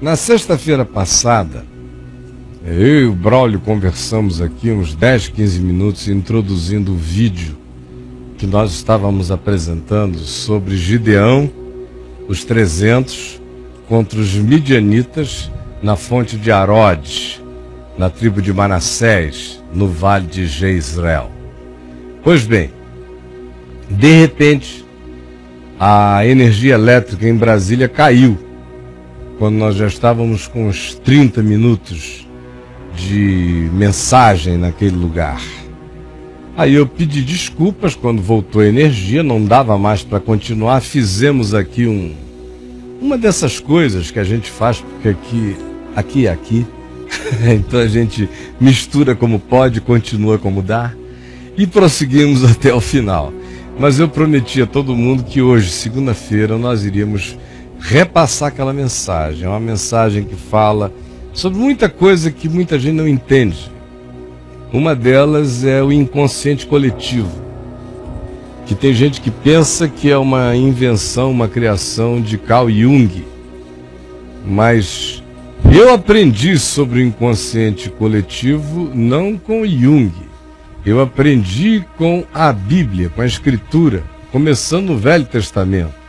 Na sexta-feira passada, eu e o Braulio conversamos aqui uns 10, 15 minutos introduzindo o vídeo que nós estávamos apresentando sobre Gideão, os 300 contra os midianitas na fonte de Arode, na tribo de Manassés, no vale de Jezreel. Pois bem, de repente, a energia elétrica em Brasília caiu, quando nós já estávamos com uns 30 minutos de mensagem naquele lugar. Aí eu pedi desculpas quando voltou a energia, não dava mais para continuar. Fizemos aqui uma dessas coisas que a gente faz, porque aqui é aqui. Então a gente mistura como pode, continua como dá, e prosseguimos até o final. Mas eu prometi a todo mundo que hoje, segunda-feira, nós iríamos repassar aquela mensagem. É uma mensagem que fala sobre muita coisa que muita gente não entende. Uma delas é o inconsciente coletivo, que tem gente que pensa que é uma invenção, uma criação de Carl Jung. Mas eu aprendi sobre o inconsciente coletivo não com Jung. Eu aprendi com a Bíblia, com a Escritura, começando no Velho Testamento.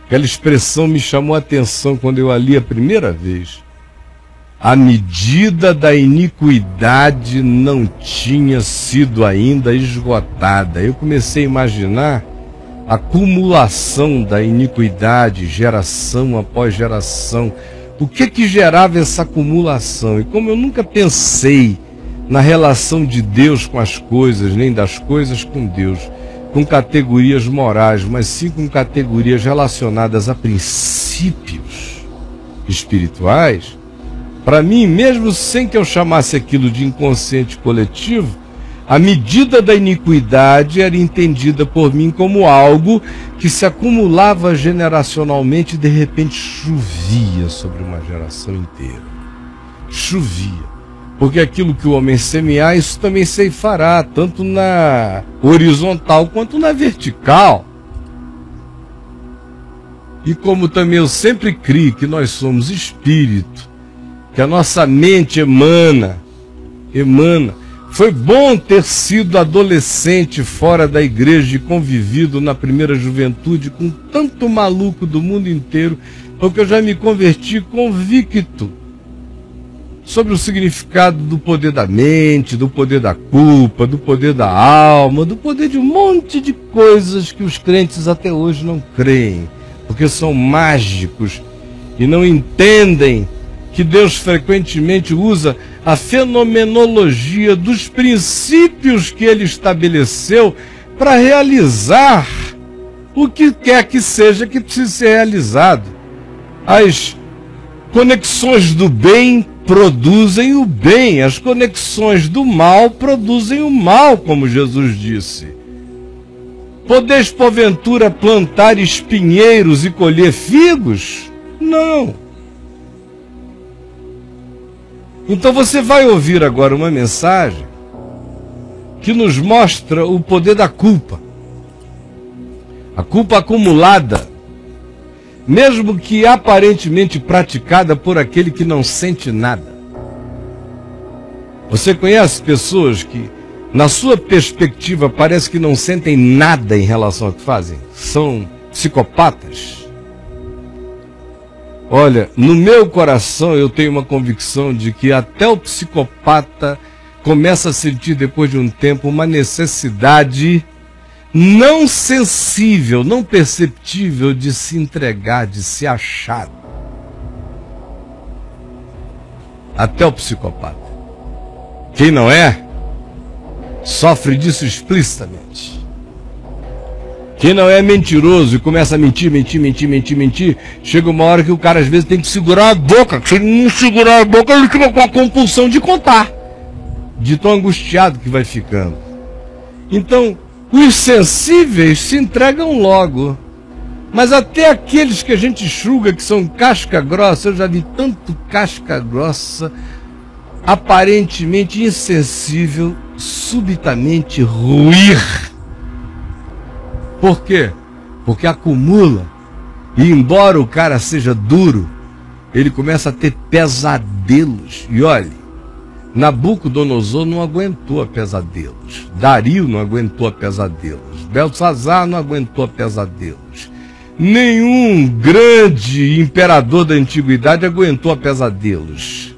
Aquela expressão me chamou a atenção quando eu a li a primeira vez. A medida da iniquidade não tinha sido ainda esgotada. Eu comecei a imaginar a acumulação da iniquidade, geração após geração. O que gerava essa acumulação? E como eu nunca pensei na relação de Deus com as coisas, nem das coisas com Deus, com categorias morais, mas sim com categorias relacionadas a princípios espirituais, para mim, mesmo sem que eu chamasse aquilo de inconsciente coletivo, a medida da iniquidade era entendida por mim como algo que se acumulava generacionalmente e de repente chovia sobre uma geração inteira. Chovia. Porque aquilo que o homem semear, isso também ceifará, tanto na horizontal quanto na vertical. E como também eu sempre criei que nós somos espírito, que a nossa mente emana. Foi bom ter sido adolescente fora da igreja e convivido na primeira juventude com tanto maluco do mundo inteiro, porque eu já me converti convicto sobre o significado do poder da mente, do poder da culpa, do poder da alma, do poder de um monte de coisas que os crentes até hoje não creem, porque são mágicos e não entendem que Deus frequentemente usa a fenomenologia dos princípios que Ele estabeleceu para realizar o que quer que seja que precise ser realizado. As conexões do bem produzem o bem, as conexões do mal produzem o mal, como Jesus disse. Podeis, porventura, plantar espinheiros e colher figos? Não. Então você vai ouvir agora uma mensagem que nos mostra o poder da culpa. A culpa acumulada, mesmo que aparentemente praticada por aquele que não sente nada. Você conhece pessoas que, na sua perspectiva, parece que não sentem nada em relação ao que fazem? São psicopatas? Olha, no meu coração eu tenho uma convicção de que até o psicopata começa a sentir depois de um tempo uma necessidade não sensível, não perceptível de se entregar, de se achar. Até o psicopata. Quem não é, sofre disso explicitamente. Quem não é mentiroso e começa a mentir, chega uma hora que o cara às vezes tem que segurar a boca. Se ele não segurar a boca, ele fica com a compulsão de contar, de tão angustiado que vai ficando. Então, os sensíveis se entregam logo. Mas até aqueles que a gente julga que são casca grossa, eu já vi tanto casca grossa, aparentemente insensível, subitamente ruir. Por quê? Porque acumula. E embora o cara seja duro, ele começa a ter pesadelos. E olhe, Nabucodonosor não aguentou a pesadelos, Dario não aguentou a pesadelos, Belsazar não aguentou a pesadelos, nenhum grande imperador da antiguidade aguentou a pesadelos.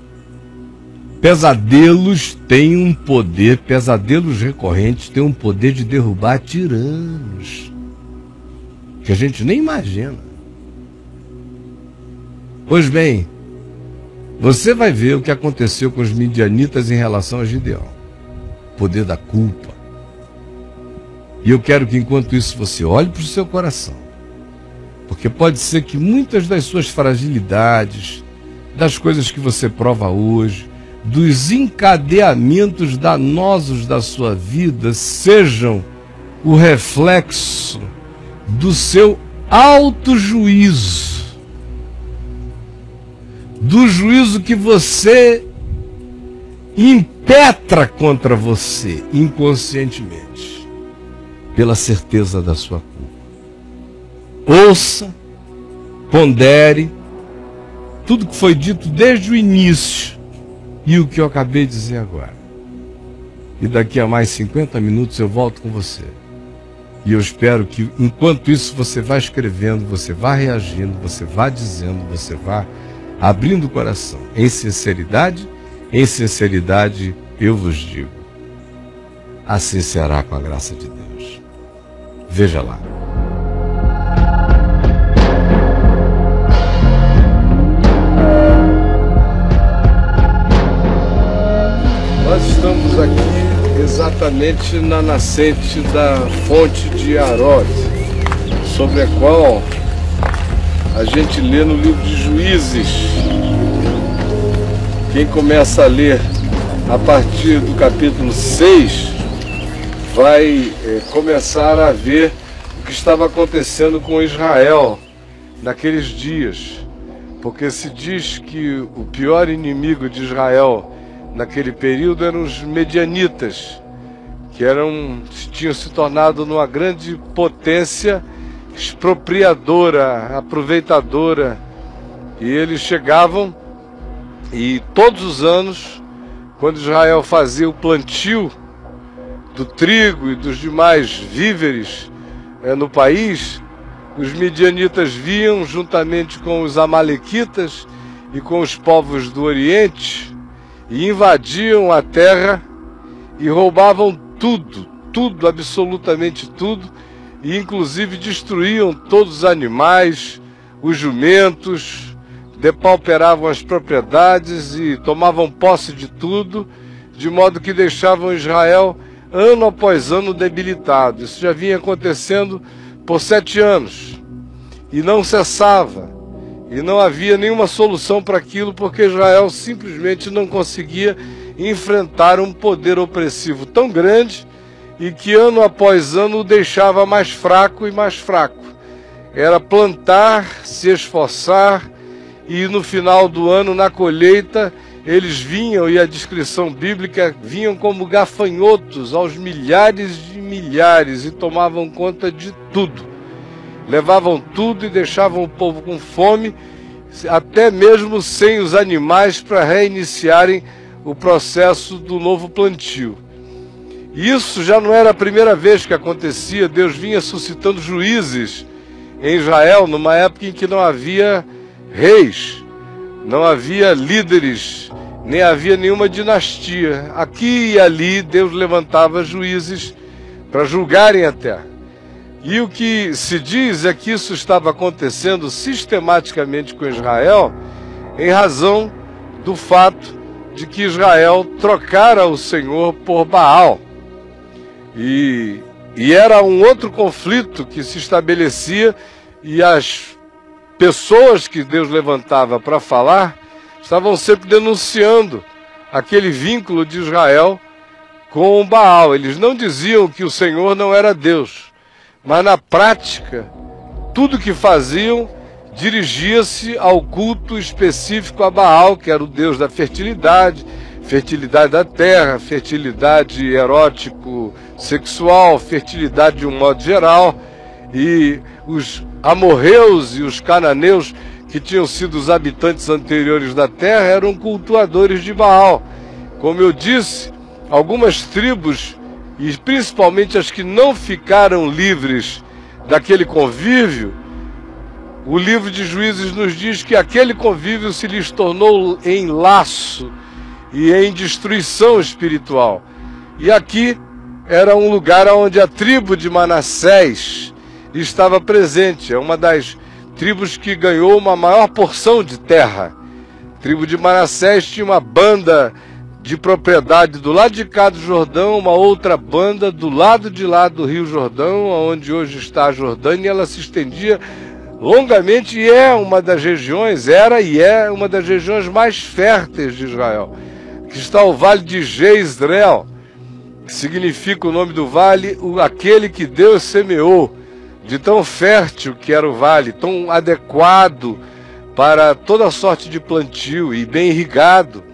Pesadelos têm um poder, pesadelos recorrentes têm um poder de derrubar tiranos, que a gente nem imagina. Pois bem, você vai ver o que aconteceu com os midianitas em relação a Gideão. Poder da culpa. E eu quero que enquanto isso você olhe para o seu coração. Porque pode ser que muitas das suas fragilidades, das coisas que você prova hoje, dos encadeamentos danosos da sua vida, sejam o reflexo do seu autojuízo. Do juízo que você impetra contra você inconscientemente, pela certeza da sua culpa. Ouça, pondere tudo que foi dito desde o início e o que eu acabei de dizer agora. E daqui a mais 50 minutos eu volto com você. E eu espero que enquanto isso você vá escrevendo, você vá reagindo, você vá dizendo, você vá abrindo o coração. Em sinceridade eu vos digo, assim será com a graça de Deus. Veja lá. Nós estamos aqui exatamente na nascente da fonte de Harod, sobre a qual a gente lê no livro de Juízes. Quem começa a ler a partir do capítulo 6 vai começar a ver o que estava acontecendo com Israel naqueles dias, porque se diz que o pior inimigo de Israel naquele período eram os medianitas, que tinham se tornado numa grande potência expropriadora, aproveitadora, e eles chegavam e todos os anos, quando Israel fazia o plantio do trigo e dos demais víveres no país, os midianitas vinham juntamente com os amalequitas e com os povos do Oriente e invadiam a terra e roubavam tudo, absolutamente tudo, e inclusive destruíam todos os animais, os jumentos, depauperavam as propriedades e tomavam posse de tudo, de modo que deixavam Israel ano após ano debilitado. Isso já vinha acontecendo por 7 anos e não cessava, e não havia nenhuma solução para aquilo, porque Israel simplesmente não conseguia enfrentar um poder opressivo tão grande e que ano após ano o deixava mais fraco e mais fraco. Era plantar, se esforçar, e no final do ano, na colheita, eles vinham, e a descrição bíblica, vinham como gafanhotos aos milhares de milhares e tomavam conta de tudo. Levavam tudo e deixavam o povo com fome, até mesmo sem os animais, para reiniciarem o processo do novo plantio. Isso já não era a primeira vez que acontecia. Deus vinha suscitando juízes em Israel numa época em que não havia reis, não havia líderes, nem havia nenhuma dinastia. Aqui e ali Deus levantava juízes para julgarem a terra. E o que se diz é que isso estava acontecendo sistematicamente com Israel em razão do fato de que Israel trocara o Senhor por Baal. E era um outro conflito que se estabelecia, e as pessoas que Deus levantava para falar estavam sempre denunciando aquele vínculo de Israel com Baal. Eles não diziam que o Senhor não era Deus, mas na prática, tudo que faziam dirigia-se ao culto específico a Baal, que era o deus da fertilidade, fertilidade da terra, fertilidade erótico-sexual, fertilidade de um modo geral. E os amorreus e os cananeus, que tinham sido os habitantes anteriores da terra, eram cultuadores de Baal. Como eu disse, algumas tribos, e principalmente as que não ficaram livres daquele convívio, o livro de Juízes nos diz que aquele convívio se lhes tornou em laço e em destruição espiritual. E aqui era um lugar onde a tribo de Manassés estava presente. É uma das tribos que ganhou uma maior porção de terra. A tribo de Manassés tinha uma banda de propriedade do lado de cá do Jordão, uma outra banda do lado de lá do Rio Jordão, onde hoje está a Jordânia, e ela se estendia longamente, e é uma das regiões, era e é uma das regiões mais férteis de Israel, que está o vale de Jezreel, que significa o nome do vale, aquele que Deus semeou, de tão fértil que era o vale, tão adequado para toda sorte de plantio e bem irrigado.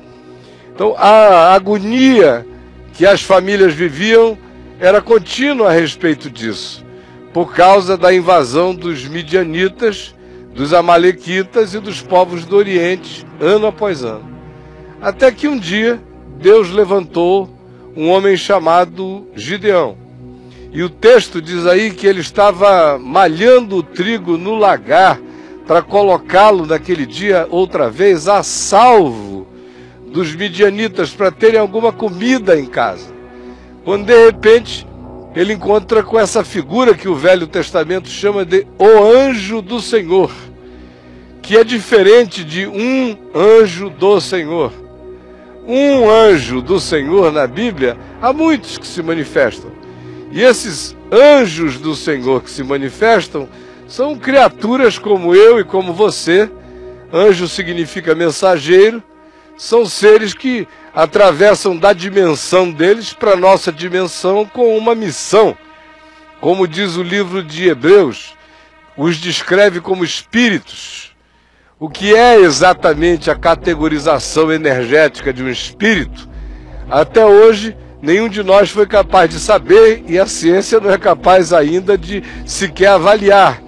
Então a agonia que as famílias viviam era contínua a respeito disso, por causa da invasão dos midianitas, dos amalequitas e dos povos do Oriente, ano após ano. Até que um dia Deus levantou um homem chamado Gideão. E o texto diz aí que ele estava malhando o trigo no lagar para colocá-lo naquele dia outra vez a salvo dos midianitas, para terem alguma comida em casa. Quando de repente ele encontra com essa figura que o Velho Testamento chama de o anjo do Senhor, que é diferente de um anjo do Senhor. Um anjo do Senhor na Bíblia, há muitos que se manifestam. E esses anjos do Senhor que se manifestam são criaturas como eu e como você. Anjo significa mensageiro. São seres que atravessam da dimensão deles para a nossa dimensão com uma missão. Como diz o livro de Hebreus, os descreve como espíritos. O que é exatamente a categorização energética de um espírito? Até hoje, nenhum de nós foi capaz de saber, e a ciência não é capaz ainda de sequer avaliar.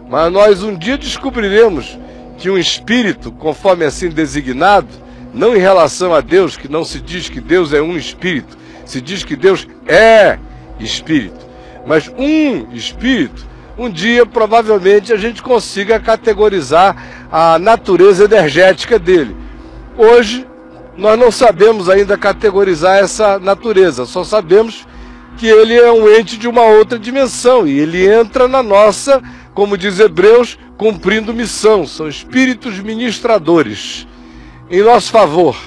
Mas nós um dia descobriremos que um espírito, conforme assim designado, não em relação a Deus, que não se diz que Deus é um espírito, se diz que Deus é espírito. Mas um espírito, um dia provavelmente a gente consiga categorizar a natureza energética dele. Hoje nós não sabemos ainda categorizar essa natureza, só sabemos que ele é um ente de uma outra dimensão e ele entra na nossa, como diz Hebreus, cumprindo missão. São espíritos ministradores em nosso favor,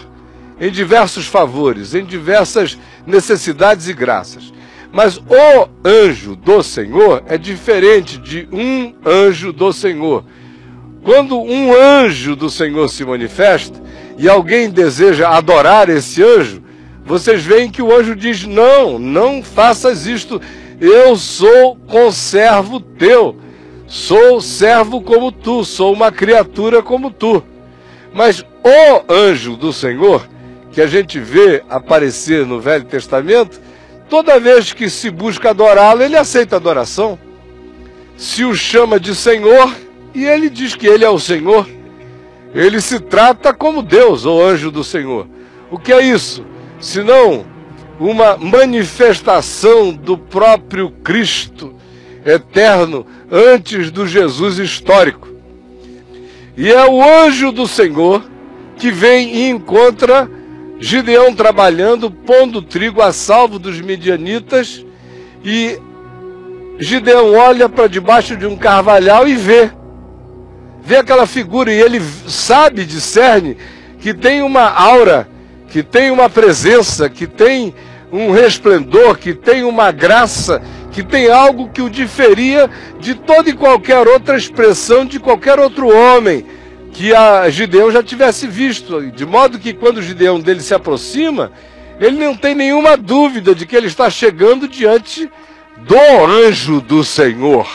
em diversos favores, em diversas necessidades e graças. Mas o anjo do Senhor é diferente de um anjo do Senhor. Quando um anjo do Senhor se manifesta e alguém deseja adorar esse anjo, vocês veem que o anjo diz: não, não faças isto, eu sou conservo teu, sou servo como tu, sou uma criatura como tu. Mas o anjo do Senhor, que a gente vê aparecer no Velho Testamento, toda vez que se busca adorá-lo, ele aceita a adoração. Se o chama de Senhor, e ele diz que ele é o Senhor, ele se trata como Deus, o anjo do Senhor. O que é isso? Senão uma manifestação do próprio Cristo eterno antes do Jesus histórico. E é o anjo do Senhor que vem e encontra Gideão trabalhando, pondo trigo a salvo dos midianitas, e Gideão olha para debaixo de um carvalhal e vê aquela figura, e ele sabe, discerne, que tem uma aura, que tem uma presença, que tem um resplendor, que tem uma graça, que tem algo que o diferia de toda e qualquer outra expressão de qualquer outro homem que a Gideão já tivesse visto, de modo que quando o Gideão dele se aproxima, ele não tem nenhuma dúvida de que ele está chegando diante do anjo do Senhor.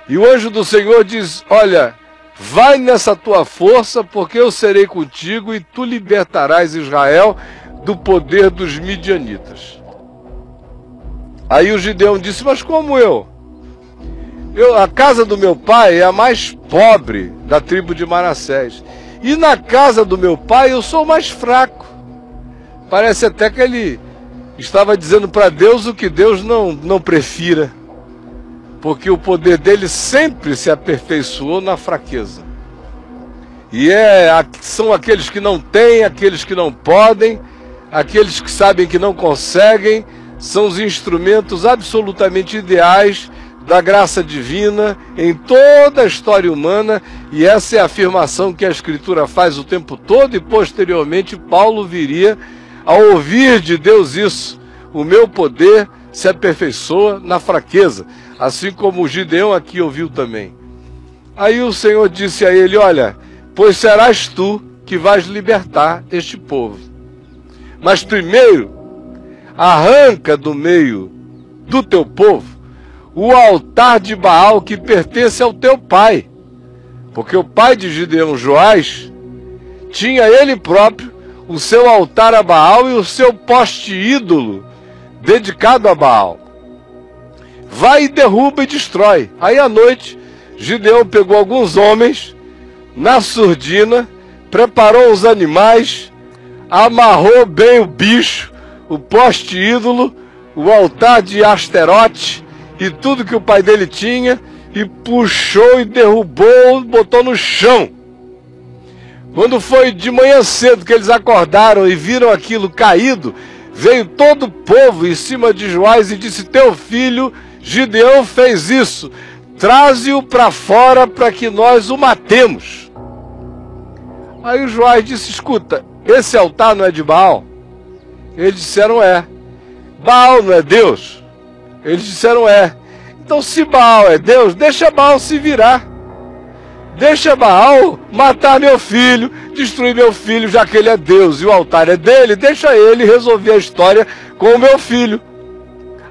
E o anjo do Senhor diz: olha, vai nessa tua força, porque eu serei contigo e tu libertarás Israel do poder dos midianitas. Aí o Gideão disse: mas como eu? a casa do meu pai é a mais pobre da tribo de Manassés. E na casa do meu pai eu sou o mais fraco. Parece até que ele estava dizendo para Deus o que Deus não prefira. Porque o poder dele sempre se aperfeiçoou na fraqueza. E são aqueles que não têm, aqueles que não podem, aqueles que sabem que não conseguem, são os instrumentos absolutamente ideais da graça divina em toda a história humana, e essa é a afirmação que a Escritura faz o tempo todo, e posteriormente Paulo viria a ouvir de Deus isso: o meu poder se aperfeiçoa na fraqueza, assim como o Gideão aqui ouviu também. Aí o Senhor disse a ele: olha, pois serás tu que vais libertar este povo. Mas primeiro, arranca do meio do teu povo o altar de Baal que pertence ao teu pai. Porque o pai de Gideão, Joás, tinha ele próprio o seu altar a Baal e o seu poste ídolo dedicado a Baal. Vai e derruba e destrói. Aí à noite, Gideão pegou alguns homens na surdina, preparou os animais, amarrou bem o bicho, o poste ídolo, o altar de Asterote e tudo que o pai dele tinha, e puxou e derrubou, botou no chão. Quando foi de manhã cedo que eles acordaram e viram aquilo caído, veio todo o povo em cima de Joás e disse: teu filho Gideão fez isso, traze-o para fora para que nós o matemos. Aí o Joás disse: escuta, esse altar não é de Baal? Eles disseram: é. Baal não é Deus? Eles disseram: é. Então se Baal é Deus, deixa Baal se virar. Deixa Baal matar meu filho, destruir meu filho, já que ele é Deus e o altar é dele, deixa ele resolver a história com o meu filho.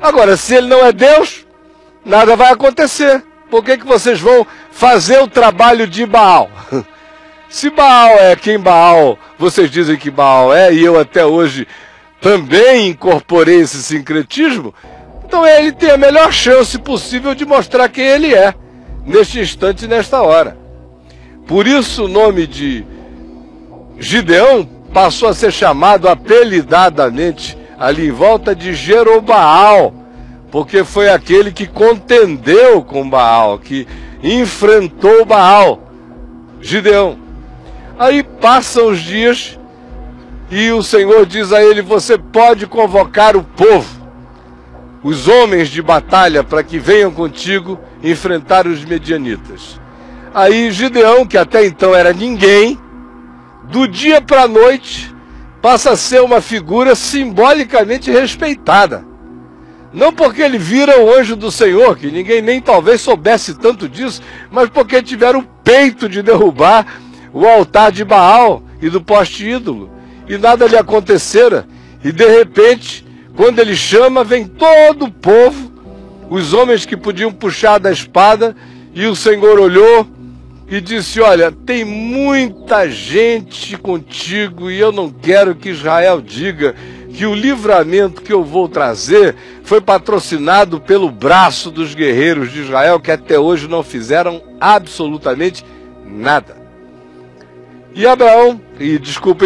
Agora, se ele não é Deus, nada vai acontecer. Por que vocês vão fazer o trabalho de Baal? Se Baal é quem Baal, vocês dizem que Baal é, e eu até hoje também incorporei esse sincretismo, então ele tem a melhor chance possível de mostrar quem ele é, neste instante e nesta hora. Por isso o nome de Gideão passou a ser chamado apelidadamente ali em volta de Jerobaal, porque foi aquele que contendeu com Baal, que enfrentou Baal, Gideão. Aí passam os dias e o Senhor diz a ele: você pode convocar o povo, os homens de batalha, para que venham contigo enfrentar os medianitas. Aí Gideão, que até então era ninguém, do dia para a noite passa a ser uma figura simbolicamente respeitada. Não porque ele vira o anjo do Senhor, que ninguém nem talvez soubesse tanto disso, mas porque tiveram o peito de derrubar o altar de Baal e do poste ídolo, e nada lhe acontecera. E de repente, quando ele chama, vem todo o povo, os homens que podiam puxar da espada, e o Senhor olhou e disse: olha, tem muita gente contigo, e eu não quero que Israel diga que o livramento que eu vou trazer foi patrocinado pelo braço dos guerreiros de Israel, que até hoje não fizeram absolutamente nada. E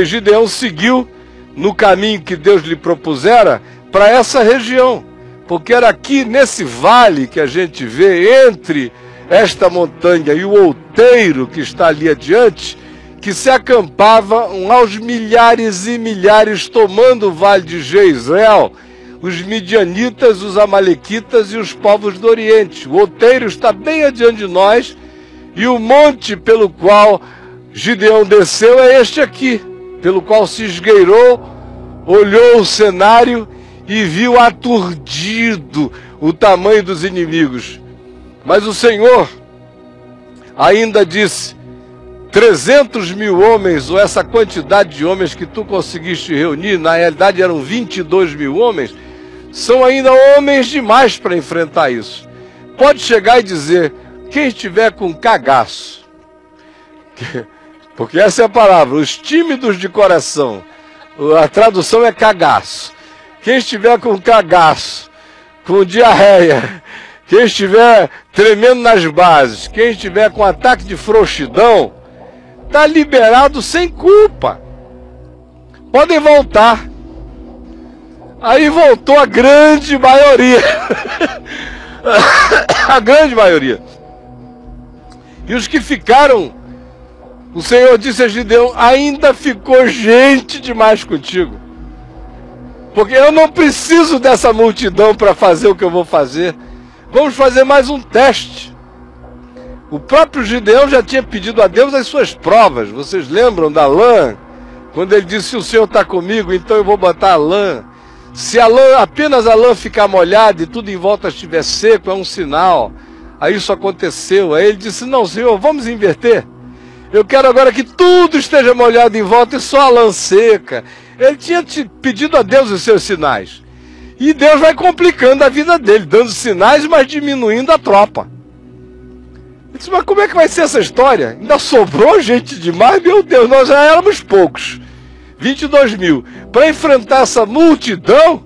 Gideão seguiu no caminho que Deus lhe propusera para essa região, porque era aqui nesse vale que a gente vê entre esta montanha e o outeiro que está ali adiante, que se acampavam aos milhares e milhares, tomando o vale de Jezreel, os midianitas, os amalequitas e os povos do Oriente. O outeiro está bem adiante de nós, e o monte pelo qual Gideão desceu é este aqui, pelo qual se esgueirou, olhou o cenário e viu aturdido o tamanho dos inimigos. Mas o Senhor ainda disse: 300.000 homens, ou essa quantidade de homens que tu conseguiste reunir, na realidade eram 22.000 homens, são ainda homens demais para enfrentar isso. Pode chegar e dizer: quem estiver com cagaço, porque essa é a palavra, os tímidos de coração, a tradução é cagaço. Quem estiver com cagaço, com diarreia, quem estiver tremendo nas bases. Quem estiver com ataque de frouxidão, está liberado sem culpa. Podem voltar. Aí voltou a grande maioria. A grande maioria. E os que ficaram, o Senhor disse a Gideão, ainda ficou gente demais contigo. Porque eu não preciso dessa multidão para fazer o que eu vou fazer. Vamos fazer mais um teste. O próprio Gideão já tinha pedido a Deus as suas provas. Vocês lembram da lã? Quando ele disse, se o Senhor está comigo, então eu vou botar a lã. Se a lã, apenas a lã ficar molhada e tudo em volta estiver seco, é um sinal. Aí isso aconteceu. Aí ele disse, não, Senhor, vamos inverter. Eu quero agora que tudo esteja molhado em volta e só a lã seca. Ele tinha pedido a Deus os seus sinais. E Deus vai complicando a vida dele, dando sinais, mas diminuindo a tropa. Ele disse, mas como é que vai ser essa história? Ainda sobrou gente demais? Meu Deus, nós já éramos poucos. 22 mil. Para enfrentar essa multidão,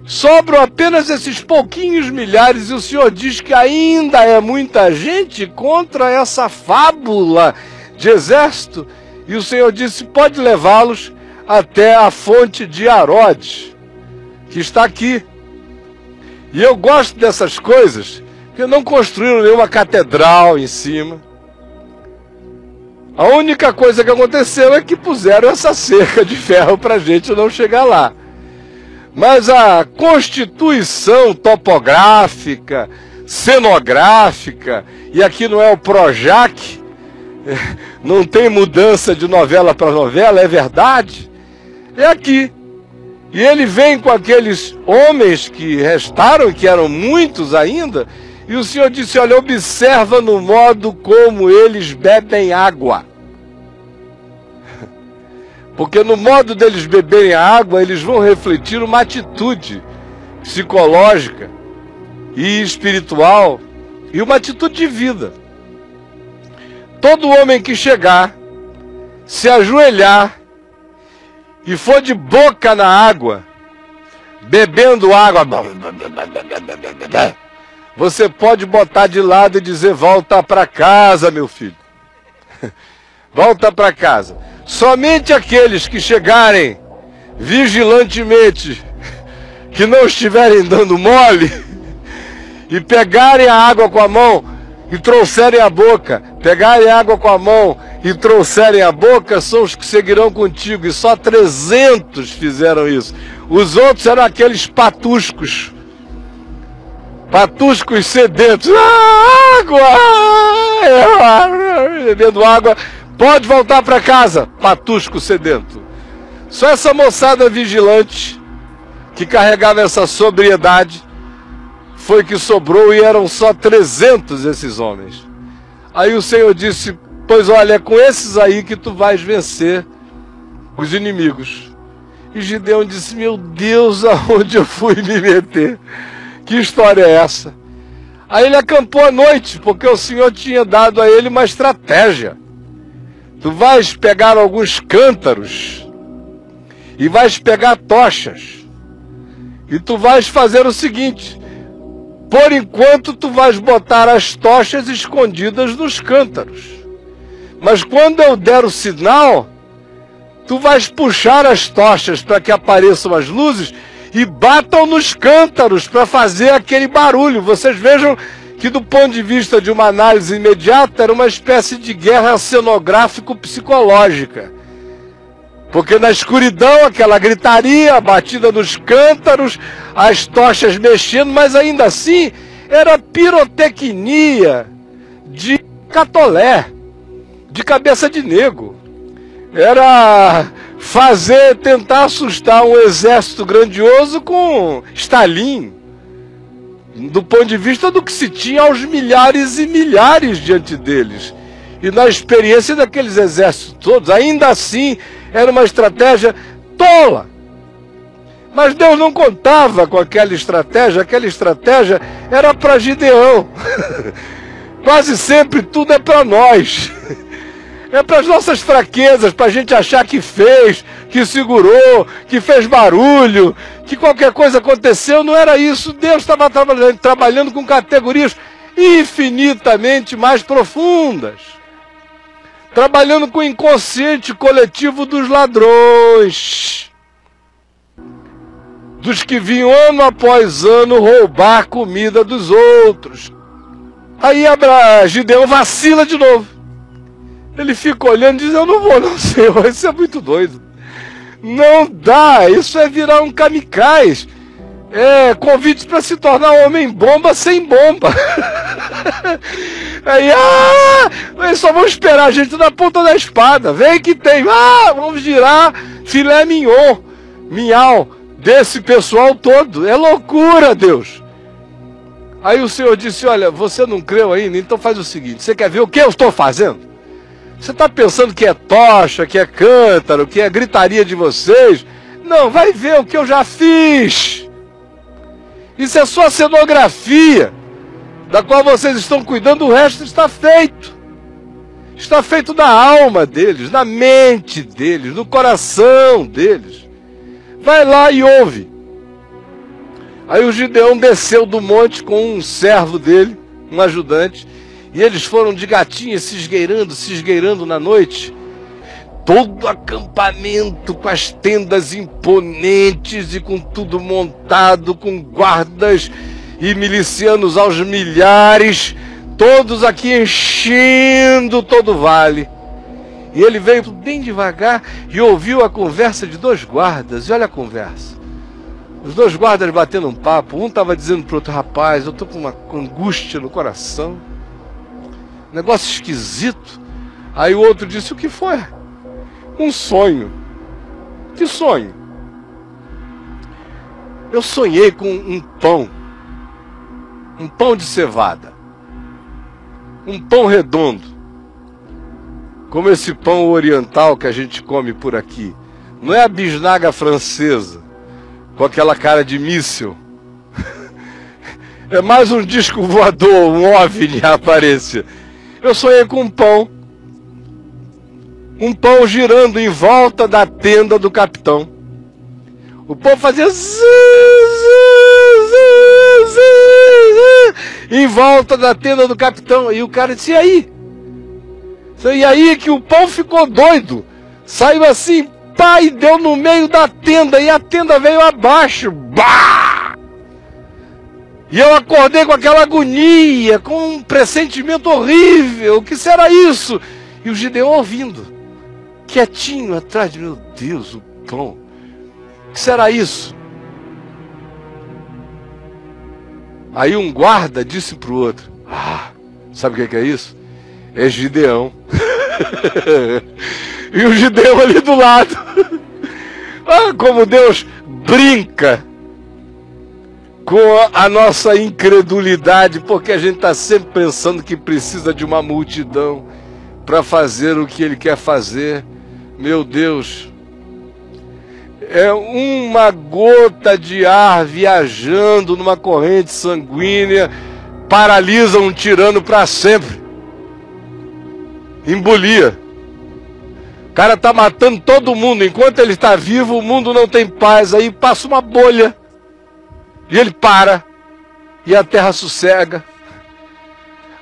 sobram apenas esses pouquinhos milhares. E o Senhor diz que ainda é muita gente contra essa fábula de exército. E o Senhor disse, pode levá-los até a fonte de Arode, que está aqui. E eu gosto dessas coisas, porque não construíram nenhuma catedral em cima. A única coisa que aconteceu é que puseram essa cerca de ferro para a gente não chegar lá. Mas a constituição topográfica, cenográfica, e aqui não é o Projac, não tem mudança de novela para novela, é verdade, é aqui. E ele vem com aqueles homens que restaram, que eram muitos ainda, e o Senhor disse, olha, observa no modo como eles bebem água. Porque no modo deles beberem a água, eles vão refletir uma atitude psicológica e espiritual e uma atitude de vida. Todo homem que chegar, se ajoelhar e for de boca na água, bebendo água, você pode botar de lado e dizer, volta para casa, meu filho. Volta para casa. Somente aqueles que chegarem vigilantemente, que não estiverem dando mole, e pegarem a água com a mão e trouxerem a boca, pegarem a água com a mão e trouxerem a boca, são os que seguirão contigo. E só 300 fizeram isso. Os outros eram aqueles patuscos. Patuscos sedentos. Água! Bebendo água. Pode voltar para casa, patusco sedento. Só essa moçada vigilante, que carregava essa sobriedade, foi que sobrou, e eram só 300 esses homens. Aí o Senhor disse, pois olha, é com esses aí que tu vais vencer os inimigos. E Gideão disse, meu Deus, aonde eu fui me meter? Que história é essa? Aí ele acampou à noite, porque o Senhor tinha dado a ele uma estratégia. Tu vais pegar alguns cântaros e vais pegar tochas. E tu vais fazer o seguinte, por enquanto tu vais botar as tochas escondidas nos cântaros. Mas quando eu der o sinal, tu vais puxar as tochas para que apareçam as luzes e batam nos cântaros para fazer aquele barulho. Vocês vejam que do ponto de vista de uma análise imediata, era uma espécie de guerra cenográfico-psicológica. Porque na escuridão, aquela gritaria, batida nos cântaros, as tochas mexendo, mas ainda assim, era pirotecnia de catolé, de cabeça de nego. Era tentar assustar um exército grandioso com Stalin. Do ponto de vista do que se tinha aos milhares e milhares diante deles. E na experiência daqueles exércitos todos, ainda assim, era uma estratégia tola. Mas Deus não contava com aquela estratégia era para Gideão. Quase sempre tudo é para nós. É para as nossas fraquezas, para a gente achar que fez, que segurou, que fez barulho, que qualquer coisa aconteceu. Não era isso. Deus estava trabalhando com categorias infinitamente mais profundas, trabalhando com o inconsciente coletivo dos ladrões, dos que vinham ano após ano roubar comida dos outros. Aí Gideão vacila de novo. Ele fica olhando e diz: eu não vou não, Senhor, isso é muito doido. Não dá, isso é virar um kamikaze. Convite para se tornar homem-bomba sem bomba. Aí, eles só vão esperar a gente na ponta da espada. Vem que tem. Vamos girar filé mignon, minhal, desse pessoal todo. É loucura, Deus. Aí o Senhor disse: olha, você não creu ainda? Então faz o seguinte, você quer ver o que eu estou fazendo? Você está pensando que é tocha, que é cântaro, que é gritaria de vocês? Não, vai ver o que eu já fiz. Isso é só cenografia, da qual vocês estão cuidando, o resto está feito. Está feito na alma deles, na mente deles, no coração deles. Vai lá e ouve. Aí o Gideão desceu do monte com um servo dele, um ajudante, e eles foram de gatinha se esgueirando na noite. Todo acampamento com as tendas imponentes e com tudo montado, com guardas e milicianos aos milhares, todos aqui enchendo todo o vale. E ele veio bem devagar e ouviu a conversa de dois guardas. E olha a conversa. Os dois guardas batendo um papo. Um estava dizendo para o outro: rapaz, eu estou com uma angústia no coração. Negócio esquisito. Aí o outro disse: o que foi? Um sonho. Que sonho? Eu sonhei com um pão de cevada, um pão redondo, como esse pão oriental que a gente come por aqui. Não é a bisnaga francesa, com aquela cara de míssil. É mais um disco voador, um OVNI aparece. Eu sonhei com um pão girando em volta da tenda do capitão. O pão fazia em volta da tenda do capitão. E o cara disse: e aí? E aí que o pão ficou doido. Saiu assim, pá, e deu no meio da tenda. E a tenda veio abaixo. Bah! E eu acordei com aquela agonia, com um pressentimento horrível. O que será isso? E o Gideão ouvindo, quietinho atrás de: meu Deus, o pão. O que será isso? Aí um guarda disse para o outro: sabe o que é isso? É Gideão. E o Gideão ali do lado. Como Deus brinca com a nossa incredulidade, porque a gente está sempre pensando que precisa de uma multidão para fazer o que Ele quer fazer. Meu Deus, é uma gota de ar viajando numa corrente sanguínea, paralisa um tirano para sempre. Embolia. O cara está matando todo mundo. Enquanto ele está vivo, o mundo não tem paz. Aí passa uma bolha e ele para, e a terra sossega.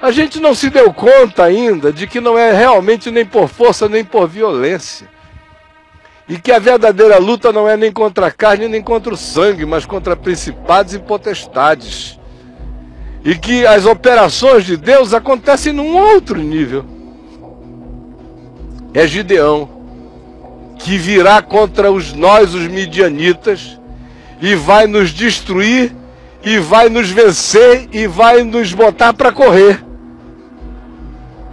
A gente não se deu conta ainda de que não é realmente nem por força nem por violência. E que a verdadeira luta não é nem contra a carne nem contra o sangue, mas contra principados e potestades. E que as operações de Deus acontecem num outro nível. É Gideão que virá contra nós, os midianitas, e vai nos destruir, e vai nos vencer, e vai nos botar para correr.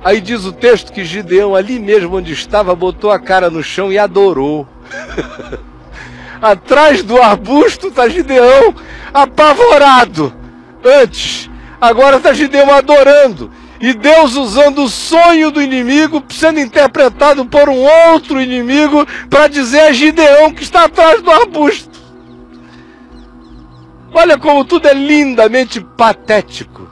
Aí diz o texto que Gideão, ali mesmo onde estava, botou a cara no chão e adorou. Atrás do arbusto está Gideão apavorado. Agora está Gideão adorando. E Deus usando o sonho do inimigo, sendo interpretado por um outro inimigo, para dizer a Gideão que está atrás do arbusto. Olha como tudo é lindamente patético.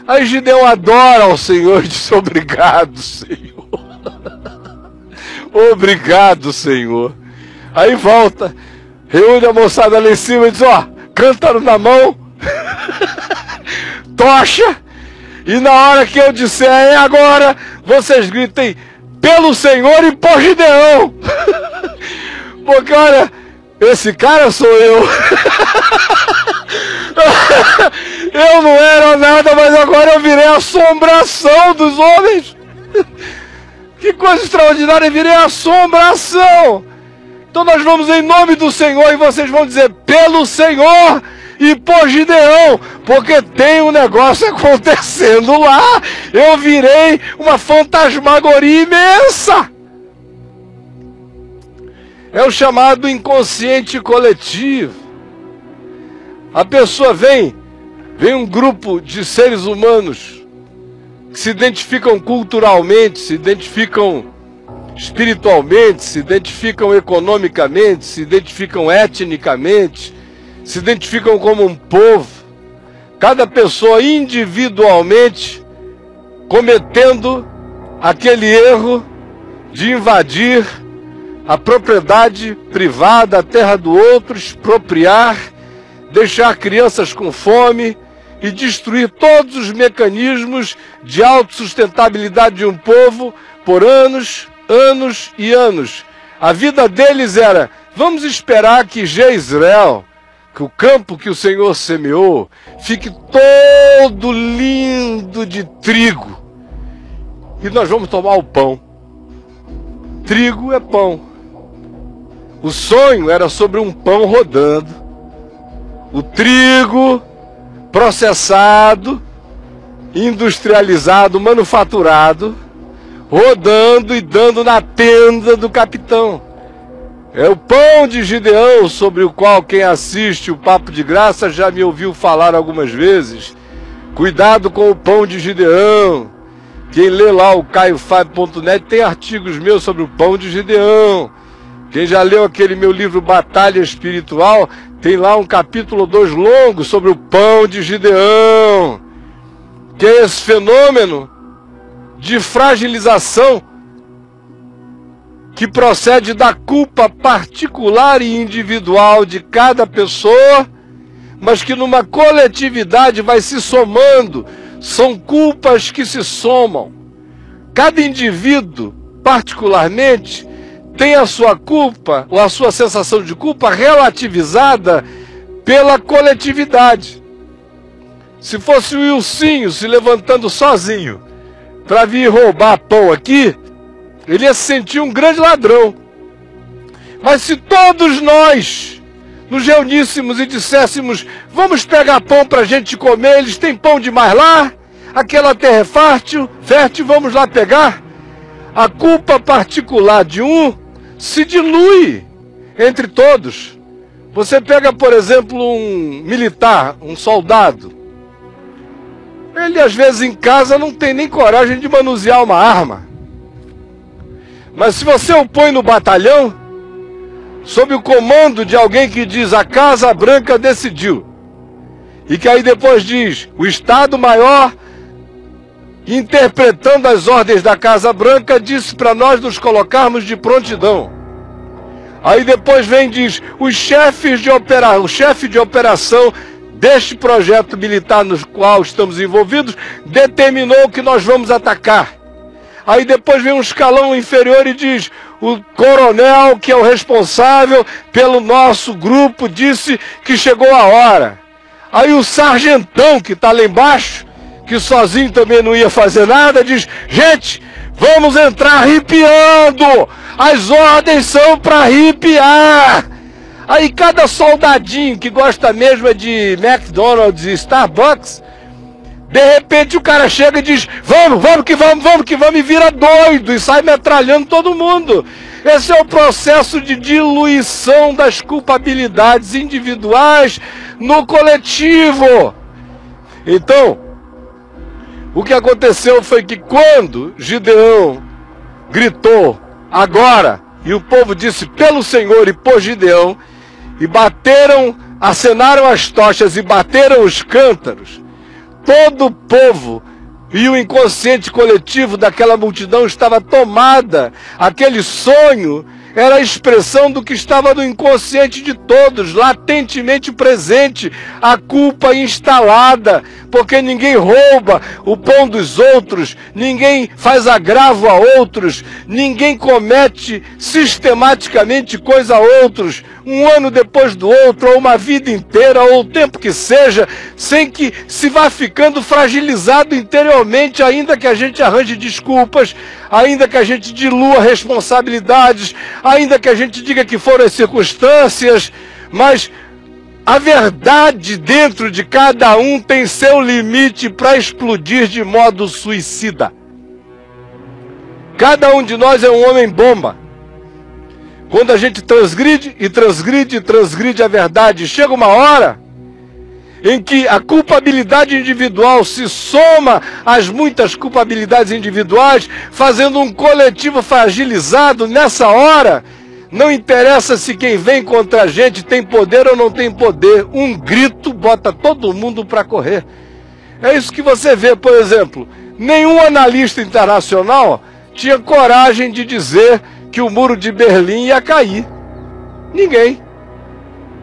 Aí Gideão adora ao Senhor e diz: obrigado, Senhor. Obrigado, Senhor. Aí volta, reúne a moçada lá em cima e diz: cântaro na mão, tocha, e na hora que eu disser é agora, vocês gritem pelo Senhor e por Gideão. Porque olha, esse cara sou eu. Eu não era nada, mas agora eu virei a assombração dos homens. Que coisa extraordinária, eu virei a assombração. Então nós vamos em nome do Senhor e vocês vão dizer pelo Senhor e por Gideão, porque tem um negócio acontecendo lá. Eu virei uma fantasmagoria imensa. É o chamado inconsciente coletivo. A pessoa vem um grupo de seres humanos que se identificam culturalmente, se identificam espiritualmente, se identificam economicamente, se identificam etnicamente, se identificam como um povo. Cada pessoa individualmente cometendo aquele erro de invadir a propriedade privada, a terra do outro, expropriar, deixar crianças com fome e destruir todos os mecanismos de autossustentabilidade de um povo por anos, anos e anos. A vida deles era, vamos esperar que Jezreel, que o campo que o Senhor semeou, fique todo lindo de trigo. E nós vamos tomar o pão. Trigo é pão. O sonho era sobre um pão rodando. O trigo processado, industrializado, manufaturado, rodando e dando na tenda do capitão. É o pão de Gideão, sobre o qual quem assiste o Papo de Graça já me ouviu falar algumas vezes. Cuidado com o pão de Gideão. Quem lê lá o caiofab.net tem artigos meus sobre o pão de Gideão. Quem já leu aquele meu livro Batalha Espiritual, tem lá um capítulo ou 2 longo sobre o pão de Gideão. Que é esse fenômeno de fragilização que procede da culpa particular e individual de cada pessoa, mas que numa coletividade vai se somando. São culpas que se somam. Cada indivíduo, particularmente, tem a sua culpa, ou a sua sensação de culpa relativizada pela coletividade. Se fosse o Wilsinho se levantando sozinho para vir roubar pão aqui, ele ia se sentir um grande ladrão. Mas se todos nós nos reuníssemos e disséssemos, vamos pegar pão para a gente comer, eles têm pão demais lá, aquela terra é fértil, vamos lá pegar. A culpa particular de um se dilui entre todos. Você pega, por exemplo, um militar, um soldado. Ele, às vezes, em casa não tem nem coragem de manusear uma arma. Mas se você o põe no batalhão, sob o comando de alguém que diz a Casa Branca decidiu, e que aí depois diz o Estado-Maior, interpretando as ordens da Casa Branca, disse para nós nos colocarmos de prontidão. Aí depois vem e diz, o chefe de operação deste projeto militar no qual estamos envolvidos, determinou que nós vamos atacar. Aí depois vem um escalão inferior e diz, o coronel, que é o responsável pelo nosso grupo, disse que chegou a hora. Aí o sargentão, que está lá embaixo, que sozinho também não ia fazer nada, diz, gente, vamos entrar arrepiando, as ordens são para arrepiar. Aí cada soldadinho que gosta mesmo é de McDonald's e Starbucks, de repente o cara chega e diz, vamos que vamos, e vira doido, e sai metralhando todo mundo. Esse é o processo de diluição das culpabilidades individuais no coletivo. Então, o que aconteceu foi que quando Gideão gritou, agora, e o povo disse, pelo Senhor e por Gideão, e bateram, acenaram as tochas e bateram os cântaros, todo o povo e o inconsciente coletivo daquela multidão estava tomada. Aquele sonho era a expressão do que estava no inconsciente de todos, latentemente presente, a culpa instalada, porque ninguém rouba o pão dos outros, ninguém faz agravo a outros, ninguém comete sistematicamente coisa a outros, um ano depois do outro, ou uma vida inteira, ou o tempo que seja, sem que se vá ficando fragilizado interiormente, ainda que a gente arranje desculpas, ainda que a gente dilua responsabilidades, ainda que a gente diga que foram as circunstâncias, mas a verdade dentro de cada um tem seu limite para explodir de modo suicida. Cada um de nós é um homem-bomba. Quando a gente transgride e transgride e transgride a verdade, chega uma hora em que a culpabilidade individual se soma às muitas culpabilidades individuais, fazendo um coletivo fragilizado. Nessa hora, não interessa se quem vem contra a gente tem poder ou não tem poder, um grito bota todo mundo para correr. É isso que você vê, por exemplo, nenhum analista internacional tinha coragem de dizer que o muro de Berlim ia cair. Ninguém.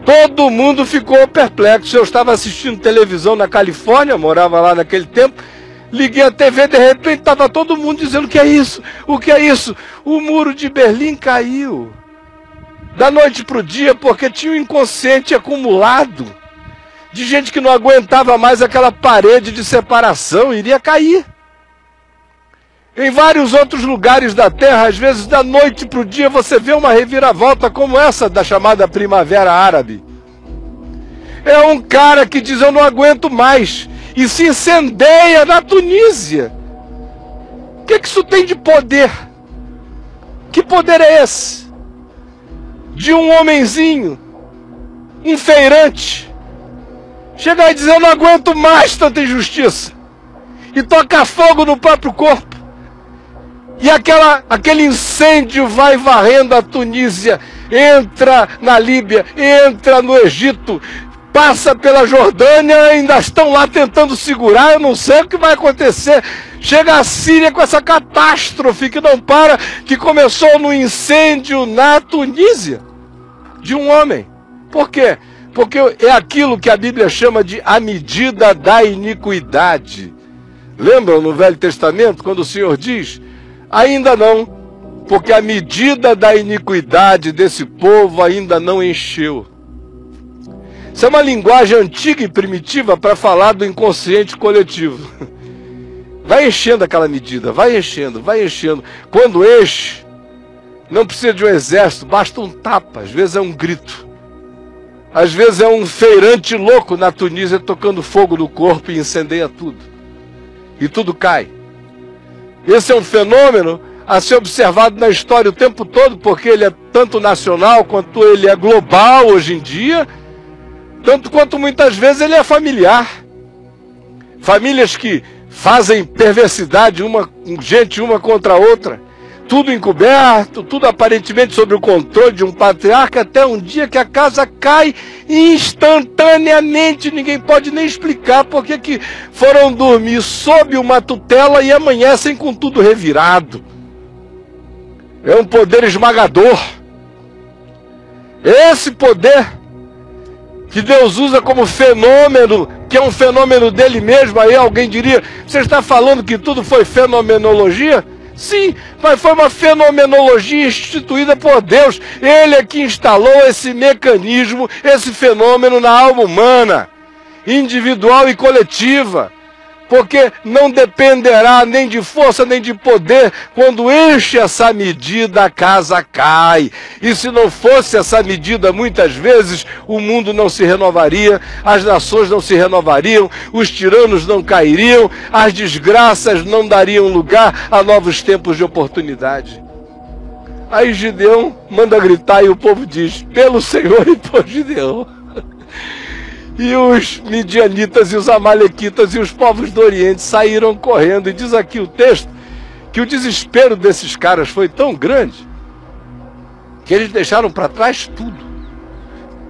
Todo mundo ficou perplexo. Eu estava assistindo televisão na Califórnia, morava lá naquele tempo, liguei a TV, de repente estava todo mundo dizendo: o que é isso? O que é isso? O muro de Berlim caiu. Da noite para o dia, porque tinha um inconsciente acumulado de gente que não aguentava mais aquela parede de separação, iria cair. Em vários outros lugares da Terra, às vezes da noite para o dia, você vê uma reviravolta como essa da chamada Primavera Árabe. É um cara que diz: eu não aguento mais, e se incendeia na Tunísia. O que isso tem de poder? Que poder é esse? De um homenzinho, um feirante, chegar e dizer: eu não aguento mais tanta injustiça, e tocar fogo no próprio corpo. E aquele incêndio vai varrendo a Tunísia, entra na Líbia, entra no Egito, passa pela Jordânia, ainda estão lá tentando segurar, eu não sei o que vai acontecer. Chega a Síria com essa catástrofe que não para, que começou no incêndio na Tunísia, de um homem. Por quê? Porque é aquilo que a Bíblia chama de a medida da iniquidade. Lembram no Velho Testamento, quando o Senhor diz: ainda não, porque a medida da iniquidade desse povo ainda não encheu. Isso é uma linguagem antiga e primitiva para falar do inconsciente coletivo. Vai enchendo aquela medida, vai enchendo, vai enchendo. Quando enche, não precisa de um exército, basta um tapa, às vezes é um grito. Às vezes é um feirante louco na Tunísia tocando fogo no corpo e incendeia tudo. E tudo cai. Esse é um fenômeno a ser observado na história o tempo todo, porque ele é tanto nacional quanto ele é global hoje em dia, tanto quanto muitas vezes ele é familiar. Famílias que fazem perversidade, gente uma contra a outra, tudo encoberto, tudo aparentemente sob o controle de um patriarca, até um dia que a casa cai instantaneamente. Ninguém pode nem explicar porque que foram dormir sob uma tutela e amanhecem com tudo revirado. É um poder esmagador. Esse poder que Deus usa como fenômeno, que é um fenômeno dele mesmo. Aí alguém diria: você está falando que tudo foi fenomenologia? Sim, mas foi uma fenomenologia instituída por Deus. Ele é que instalou esse mecanismo, esse fenômeno na alma humana, individual e coletiva. Porque não dependerá nem de força nem de poder. Quando enche essa medida, a casa cai. E se não fosse essa medida, muitas vezes o mundo não se renovaria, as nações não se renovariam, os tiranos não cairiam, as desgraças não dariam lugar a novos tempos de oportunidade. Aí Gideão manda gritar e o povo diz: pelo Senhor e por Gideão. E os midianitas e os amalequitas e os povos do Oriente saíram correndo. E diz aqui o texto que o desespero desses caras foi tão grande que eles deixaram para trás tudo: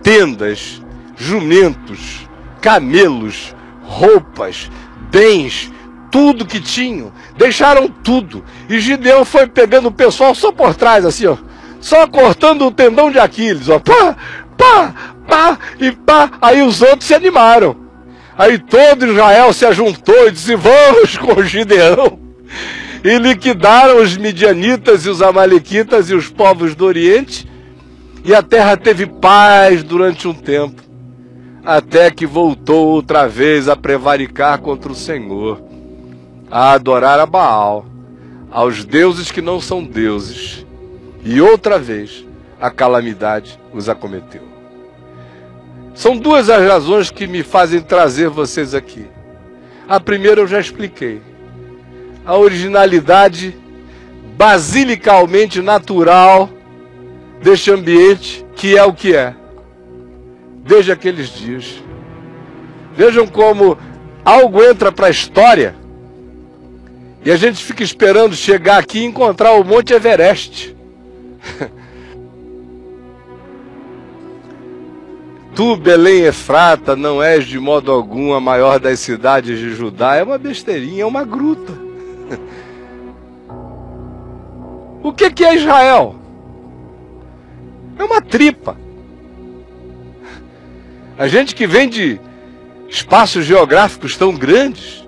tendas, jumentos, camelos, roupas, bens, tudo que tinham. Deixaram tudo. E Gideão foi pegando o pessoal só por trás, assim, ó, só cortando o tendão de Aquiles, ó, pá, pá, pá e pá. Aí os outros se animaram. Aí todo Israel se ajuntou e disse: vamos com Gideão. E liquidaram os midianitas e os amalequitas e os povos do Oriente. E a terra teve paz durante um tempo, até que voltou outra vez a prevaricar contra o Senhor, a adorar a Baal, aos deuses que não são deuses. E outra vez a calamidade os acometeu. São duas as razões que me fazem trazer vocês aqui. A primeira eu já expliquei. A originalidade basilicalmente natural deste ambiente, que é o que é, desde aqueles dias. Vejam como algo entra para a história e a gente fica esperando chegar aqui e encontrar o Monte Everest. Tu, Belém Efrata, não és de modo algum a maior das cidades de Judá. É uma besteirinha, é uma gruta. O que é Israel? É uma tripa. A gente que vem de espaços geográficos tão grandes,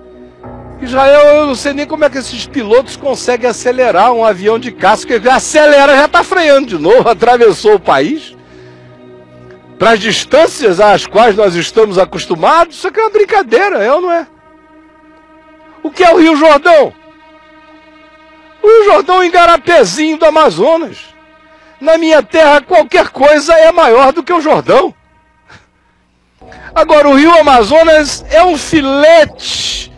Israel, eu não sei nem como é que esses pilotos conseguem acelerar um avião de caça, que acelera, já está freando de novo, atravessou o país. Para as distâncias às quais nós estamos acostumados, isso aqui é uma brincadeira, é ou não é? O que é o Rio Jordão? O Rio Jordão é um igarapézinho do Amazonas. Na minha terra, qualquer coisa é maior do que o Jordão. Agora, o Rio Amazonas é um filete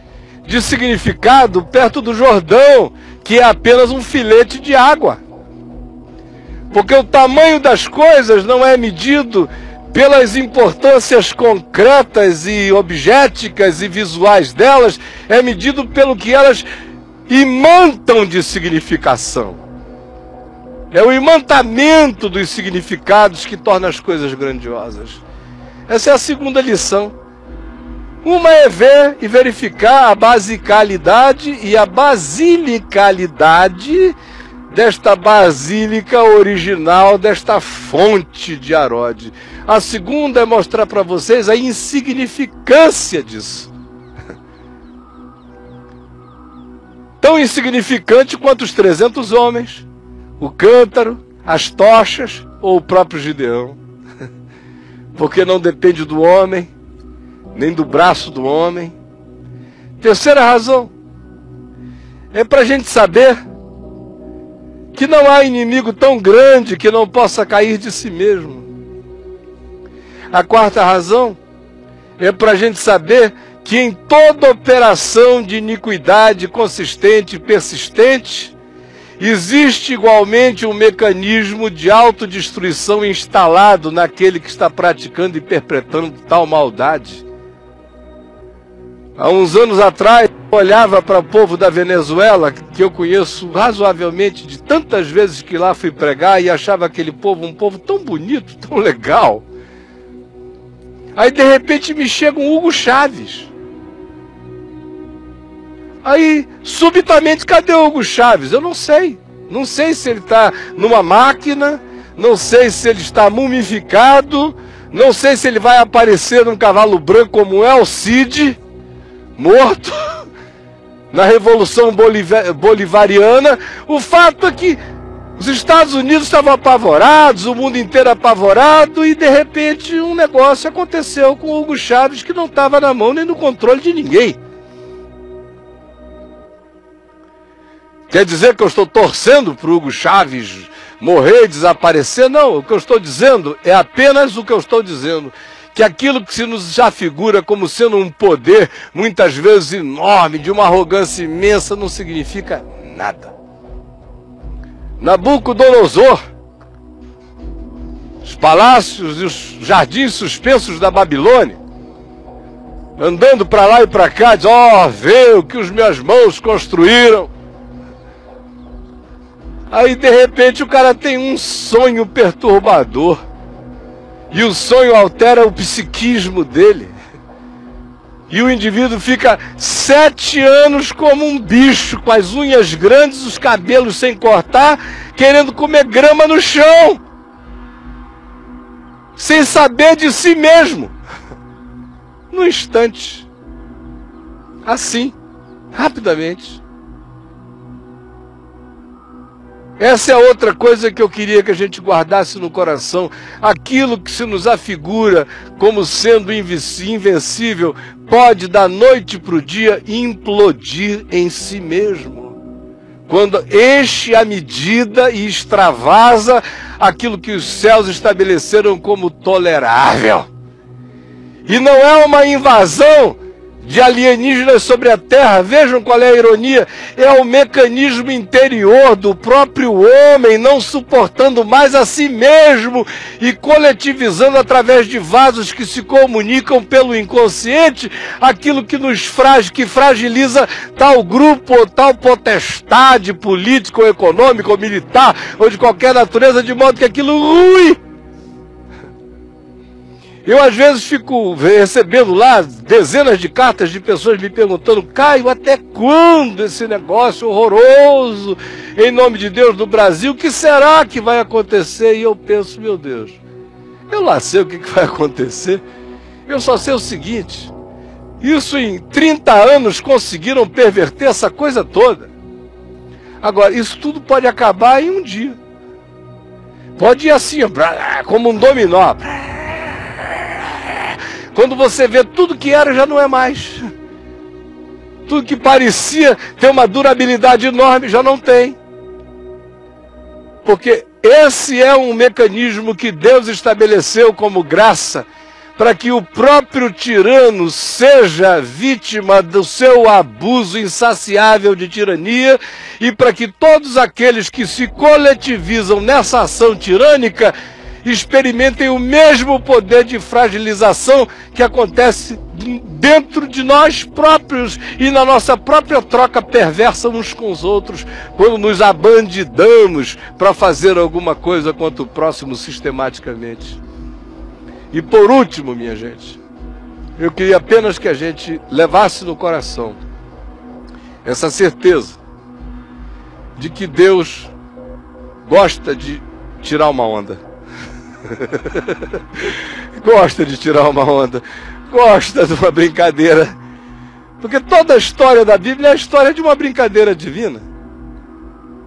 de significado perto do Jordão, que é apenas um filete de água. Porque o tamanho das coisas não é medido pelas importâncias concretas e objeticas e visuais delas, é medido pelo que elas imantam de significação. É o imantamento dos significados que torna as coisas grandiosas. Essa é a segunda lição. Uma é ver e verificar a basicalidade e a basilicalidade desta basílica original, desta fonte de Arode. A segunda é mostrar para vocês a insignificância disso. Tão insignificante quanto os 300 homens, o cântaro, as tochas ou o próprio Gideão. Porque não depende do homem, nem do braço do homem. Terceira razão é para a gente saber que não há inimigo tão grande que não possa cair de si mesmo. A quarta razão é para a gente saber que em toda operação de iniquidade consistente e persistente, existe igualmente um mecanismo de autodestruição instalado naquele que está praticando e perpetrando tal maldade. Há uns anos atrás, eu olhava para o povo da Venezuela, que eu conheço razoavelmente de tantas vezes que lá fui pregar, e achava aquele povo um povo tão bonito, tão legal. Aí de repente me chega um Hugo Chávez. Aí, subitamente, cadê o Hugo Chávez? Eu não sei. Não sei se ele está numa máquina, não sei se ele está mumificado, não sei se ele vai aparecer num cavalo branco como é o Cid, morto, na Revolução Bolivariana. O fato é que os Estados Unidos estavam apavorados, o mundo inteiro apavorado, e de repente um negócio aconteceu com o Hugo Chávez que não estava na mão nem no controle de ninguém. Quer dizer que eu estou torcendo para o Hugo Chávez morrer e desaparecer? Não, o que eu estou dizendo é apenas o que eu estou dizendo. Que aquilo que se nos já figura como sendo um poder, muitas vezes enorme, de uma arrogância imensa, não significa nada. Nabucodonosor, os palácios e os jardins suspensos da Babilônia, andando para lá e para cá, diz: ó, vê o que as minhas mãos construíram. Aí de repente o cara tem um sonho perturbador. E o sonho altera o psiquismo dele. E o indivíduo fica 7 anos como um bicho, com as unhas grandes, os cabelos sem cortar, querendo comer grama no chão, sem saber de si mesmo. No instante, assim, rapidamente. Essa é outra coisa que eu queria que a gente guardasse no coração. Aquilo que se nos afigura como sendo invencível pode, da noite para o dia, implodir em si mesmo, quando enche a medida e extravasa aquilo que os céus estabeleceram como tolerável. E não é uma invasão de alienígenas sobre a Terra. Vejam qual é a ironia. É o mecanismo interior do próprio homem não suportando mais a si mesmo e coletivizando através de vasos que se comunicam pelo inconsciente aquilo que que fragiliza tal grupo ou tal potestade política ou econômica ou militar ou de qualquer natureza, de modo que aquilo rui. Eu, às vezes, fico recebendo lá dezenas de cartas de pessoas me perguntando: Caio, até quando esse negócio horroroso, em nome de Deus, do Brasil, o que será que vai acontecer? E eu penso: meu Deus, eu lá sei o que vai acontecer. Eu só sei o seguinte: isso em 30 anos conseguiram perverter essa coisa toda. Agora, isso tudo pode acabar em um dia. Pode ir assim, como um dominó. Quando você vê tudo que era, já não é mais. Tudo que parecia ter uma durabilidade enorme, já não tem. Porque esse é um mecanismo que Deus estabeleceu como graça, para que o próprio tirano seja vítima do seu abuso insaciável de tirania, e para que todos aqueles que se coletivizam nessa ação tirânica experimentem o mesmo poder de fragilização que acontece dentro de nós próprios e na nossa própria troca perversa uns com os outros, quando nos abandidamos para fazer alguma coisa contra o próximo sistematicamente. E por último, minha gente, eu queria apenas que a gente levasse no coração essa certeza de que Deus gosta de tirar uma onda. Gosta de tirar uma onda, gosta de uma brincadeira, porque toda a história da Bíblia é a história de uma brincadeira divina.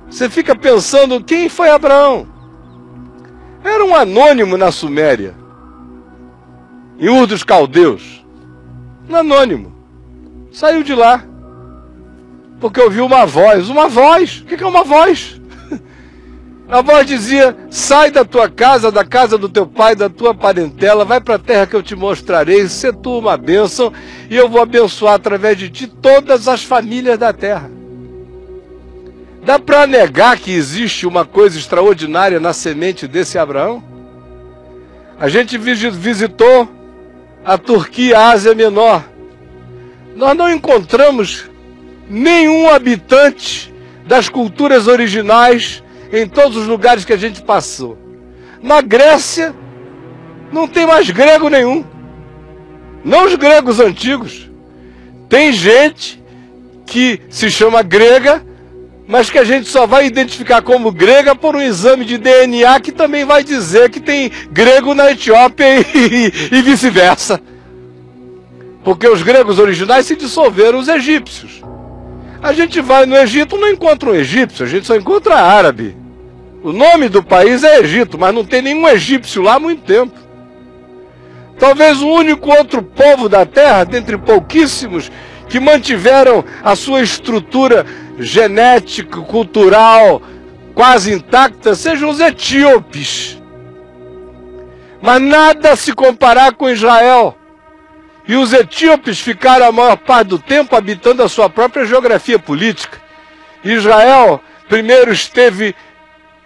Você fica pensando: quem foi Abraão? Era um anônimo na Suméria, em Ur dos Caldeus. Um anônimo, saiu de lá porque ouviu uma voz. Uma voz? O que é uma voz? A voz dizia: sai da tua casa, da casa do teu pai, da tua parentela, vai para a terra que eu te mostrarei, sê tu uma bênção, e eu vou abençoar através de ti todas as famílias da terra. Dá para negar que existe uma coisa extraordinária na semente desse Abraão? A gente visitou a Turquia, a Ásia Menor. Nós não encontramos nenhum habitante das culturas originais em todos os lugares que a gente passou. Na Grécia, não tem mais grego nenhum. Não os gregos antigos. Tem gente que se chama grega, mas que a gente só vai identificar como grega por um exame de DNA que também vai dizer que tem grego na Etiópia e vice-versa. Porque os gregos originais se dissolveram os egípcios. A gente vai no Egito, não encontra um egípcio, a gente só encontra árabe. O nome do país é Egito, mas não tem nenhum egípcio lá há muito tempo. Talvez o único outro povo da terra, dentre pouquíssimos, que mantiveram a sua estrutura genética, cultural, quase intacta, sejam os etíopes. Mas nada se comparar com Israel. E os etíopes ficaram a maior parte do tempo habitando a sua própria geografia política. Israel primeiro esteve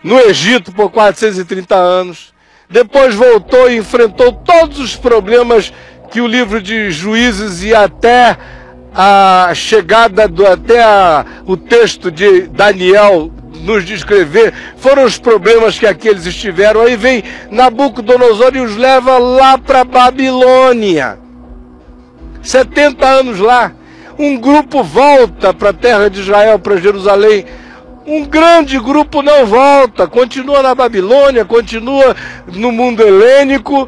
no Egito por 430 anos, depois voltou e enfrentou todos os problemas que o livro de Juízes e até a chegada, o texto de Daniel nos descrever, foram os problemas que aqueles estiveram. Aí vem Nabucodonosor e os leva lá para a Babilônia. 70 anos lá, um grupo volta para a terra de Israel, para Jerusalém. Um grande grupo não volta, continua na Babilônia, continua no mundo helênico,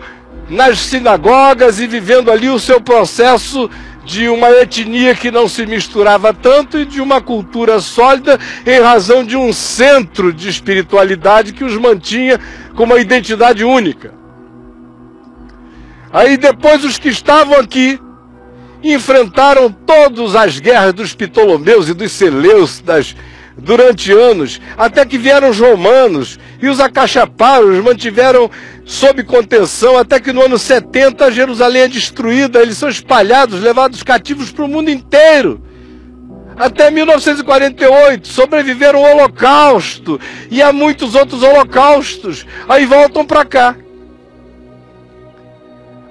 nas sinagogas e vivendo ali o seu processo de uma etnia que não se misturava tanto e de uma cultura sólida em razão de um centro de espiritualidade que os mantinha com uma identidade única. Aí depois os que estavam aqui enfrentaram todas as guerras dos Ptolomeus e dos Seleucidas durante anos, até que vieram os romanos e os acachaparam, os mantiveram sob contenção, até que no ano 70 Jerusalém é destruída, eles são espalhados, levados cativos para o mundo inteiro. Até 1948, sobreviveram ao Holocausto e a muitos outros holocaustos, aí voltam para cá.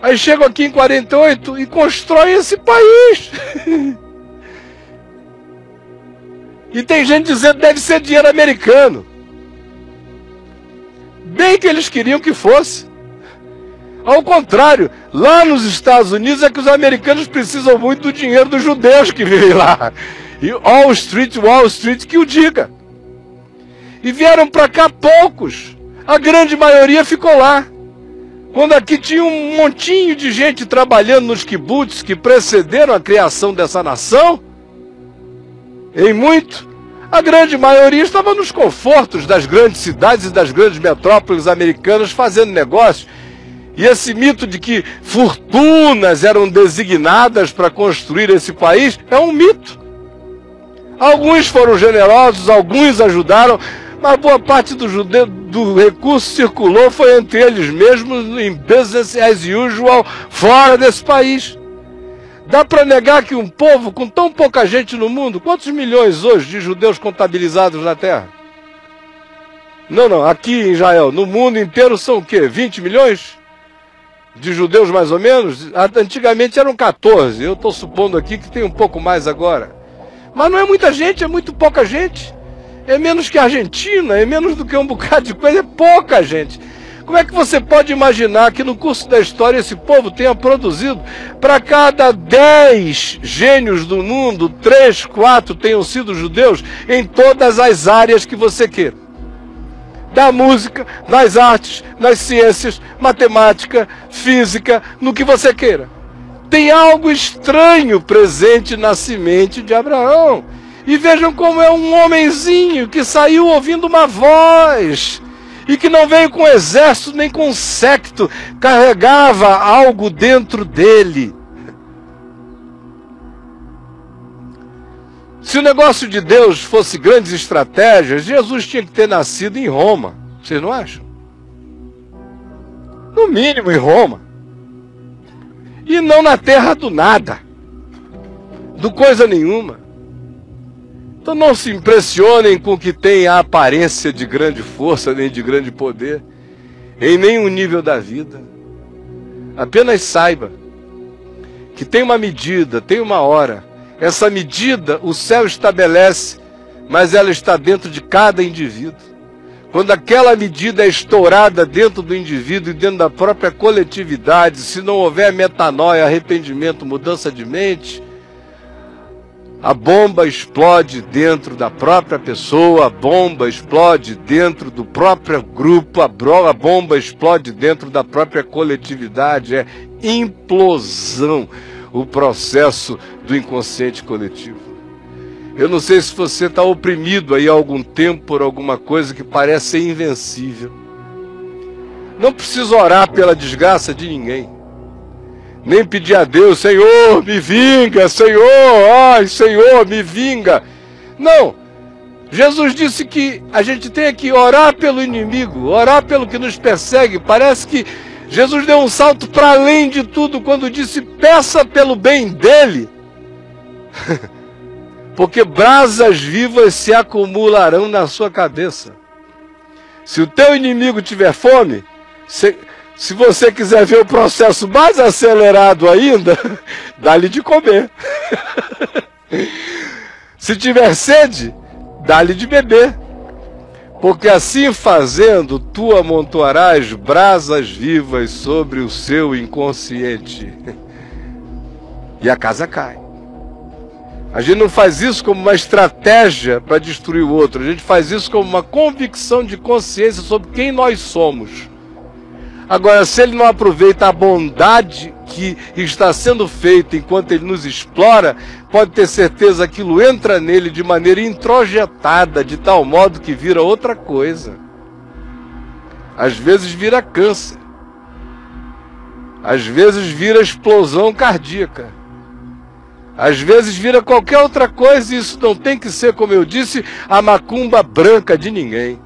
Aí chegam aqui em 48 e constroem esse país. E tem gente dizendo que deve ser dinheiro americano. Bem que eles queriam que fosse. Ao contrário, lá nos Estados Unidos é que os americanos precisam muito do dinheiro dos judeus que vivem lá. E Wall Street que o diga. E vieram para cá poucos. A grande maioria ficou lá. Quando aqui tinha um montinho de gente trabalhando nos kibbutz que precederam a criação dessa nação, em muito, a grande maioria estava nos confortos das grandes cidades e das grandes metrópoles americanas fazendo negócios. E esse mito de que fortunas eram designadas para construir esse país é um mito. Alguns foram generosos, alguns ajudaram, mas boa parte do recurso circulou foi entre eles mesmos em business as usual fora desse país. Dá para negar que um povo com tão pouca gente no mundo, quantos milhões hoje de judeus contabilizados na Terra? Não, aqui em Israel, no mundo inteiro são o quê? 20 milhões de judeus mais ou menos? Antigamente eram 14, eu estou supondo aqui que tem um pouco mais agora. Mas não é muita gente, é muito pouca gente. É menos que a Argentina, é menos do que um bocado de coisa, é pouca gente. Como é que você pode imaginar que no curso da história esse povo tenha produzido, para cada 10 gênios do mundo, 3, 4 tenham sido judeus em todas as áreas que você queira? Da música, nas artes, nas ciências, matemática, física, no que você queira. Tem algo estranho presente na semente de Abraão. E vejam como é um homenzinho que saiu ouvindo uma voz. E que não veio com exército nem com séquito, carregava algo dentro dele. Se o negócio de Deus fosse grandes estratégias, Jesus tinha que ter nascido em Roma. Vocês não acham? No mínimo em Roma. E não na terra do nada. Do coisa nenhuma. Então não se impressionem com o que tem a aparência de grande força, nem de grande poder, em nenhum nível da vida. Apenas saiba que tem uma medida, tem uma hora. Essa medida o céu estabelece, mas ela está dentro de cada indivíduo. Quando aquela medida é estourada dentro do indivíduo e dentro da própria coletividade, se não houver metanoia, arrependimento, mudança de mente, a bomba explode dentro da própria pessoa, a bomba explode dentro do próprio grupo, a bomba explode dentro da própria coletividade. É implosão o processo do inconsciente coletivo. Eu não sei se você está oprimido aí há algum tempo por alguma coisa que parece ser invencível. Não precisa orar pela desgraça de ninguém. Nem pedir a Deus, Senhor, me vinga, Senhor, ai, Senhor, me vinga. Não. Jesus disse que a gente tem que orar pelo inimigo, orar pelo que nos persegue. Parece que Jesus deu um salto para além de tudo quando disse, peça pelo bem dele. Porque brasas vivas se acumularão na sua cabeça. Se o teu inimigo tiver fome, se você quiser ver o processo mais acelerado ainda, dá-lhe de comer. Se tiver sede, dá-lhe de beber. Porque assim fazendo, tu amontoarás brasas vivas sobre o seu inconsciente. E a casa cai. A gente não faz isso como uma estratégia para destruir o outro. A gente faz isso como uma convicção de consciência sobre quem nós somos. Agora, se ele não aproveita a bondade que está sendo feita enquanto ele nos explora, pode ter certeza que aquilo entra nele de maneira introjetada, de tal modo que vira outra coisa. Às vezes vira câncer. Às vezes vira explosão cardíaca. Às vezes vira qualquer outra coisa, e isso não tem que ser, como eu disse, a macumba branca de ninguém.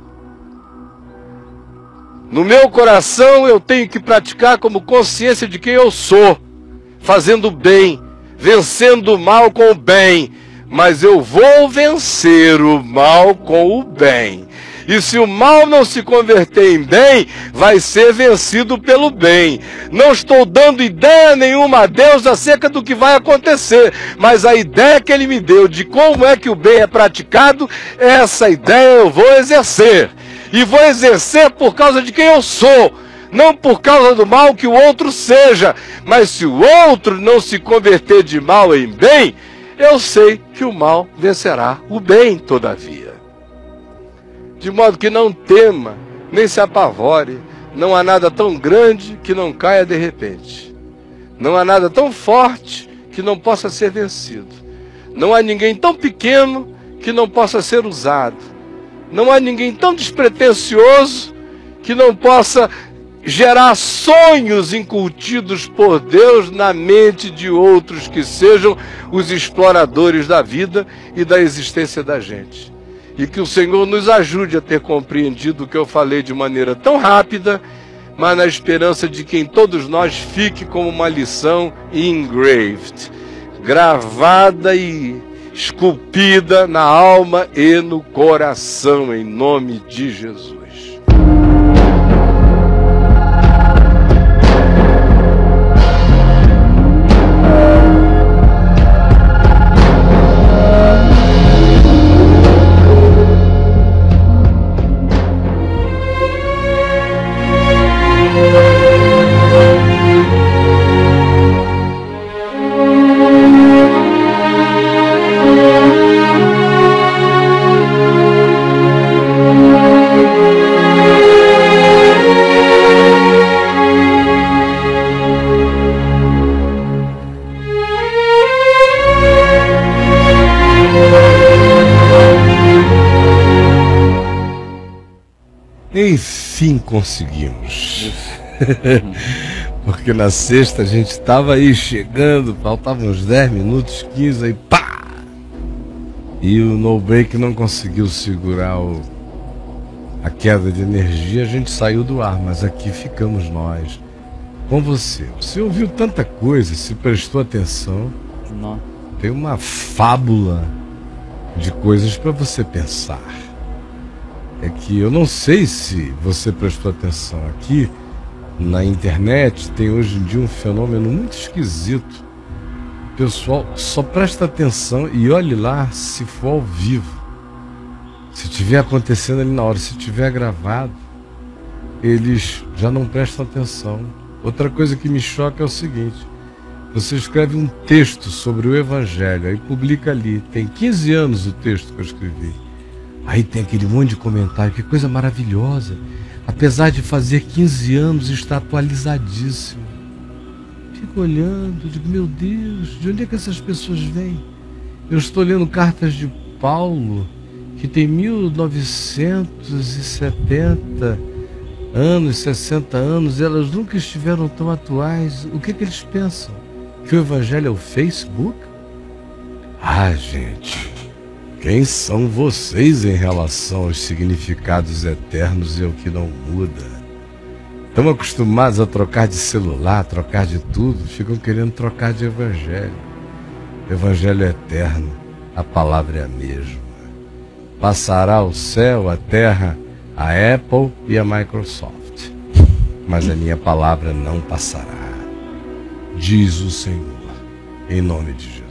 No meu coração eu tenho que praticar como consciência de quem eu sou, fazendo o bem, vencendo o mal com o bem, mas eu vou vencer o mal com o bem. E se o mal não se converter em bem, vai ser vencido pelo bem. Não estou dando ideia nenhuma a Deus acerca do que vai acontecer, mas a ideia que Ele me deu de como é que o bem é praticado, essa ideia eu vou exercer. E vou exercer por causa de quem eu sou, não por causa do mal que o outro seja. Mas se o outro não se converter de mal em bem, eu sei que o mal vencerá o bem todavia. De modo que não tema, nem se apavore. Não há nada tão grande que não caia de repente. Não há nada tão forte que não possa ser vencido. Não há ninguém tão pequeno que não possa ser usado. Não há ninguém tão despretensioso que não possa gerar sonhos incutidos por Deus na mente de outros que sejam os exploradores da vida e da existência da gente. E que o Senhor nos ajude a ter compreendido o que eu falei de maneira tão rápida, mas na esperança de que em todos nós fique como uma lição engraved, gravada e esculpida na alma e no coração, em nome de Jesus. Enfim conseguimos. Porque na sexta a gente estava aí chegando, faltavam uns 10 minutos, 15, aí pá! E o no break não conseguiu segurar a queda de energia, a gente saiu do ar, mas aqui ficamos nós, com você. Você ouviu tanta coisa, se prestou atenção, não. Tem uma fábula de coisas para você pensar. É que eu não sei se você prestou atenção aqui, na internet tem hoje em dia um fenômeno muito esquisito. O pessoal só presta atenção e olhe lá se for ao vivo. Se estiver acontecendo ali na hora, se estiver gravado, eles já não prestam atenção. Outra coisa que me choca é o seguinte: você escreve um texto sobre o Evangelho, aí publica ali, tem 15 anos o texto que eu escrevi. Aí tem aquele monte de comentário, que coisa maravilhosa. Apesar de fazer 15 anos, está atualizadíssimo. Fico olhando, digo, meu Deus, de onde é que essas pessoas vêm? Eu estou lendo cartas de Paulo, que tem 1970 anos, 60 anos, elas nunca estiveram tão atuais. O que é que eles pensam? Que o Evangelho é o Facebook? Ah, gente... Quem são vocês em relação aos significados eternos e ao que não muda? Estão acostumados a trocar de celular, trocar de tudo, ficam querendo trocar de evangelho. O evangelho é eterno, a palavra é a mesma. Passará o céu, a terra, a Apple e a Microsoft, mas a minha palavra não passará, diz o Senhor, em nome de Jesus.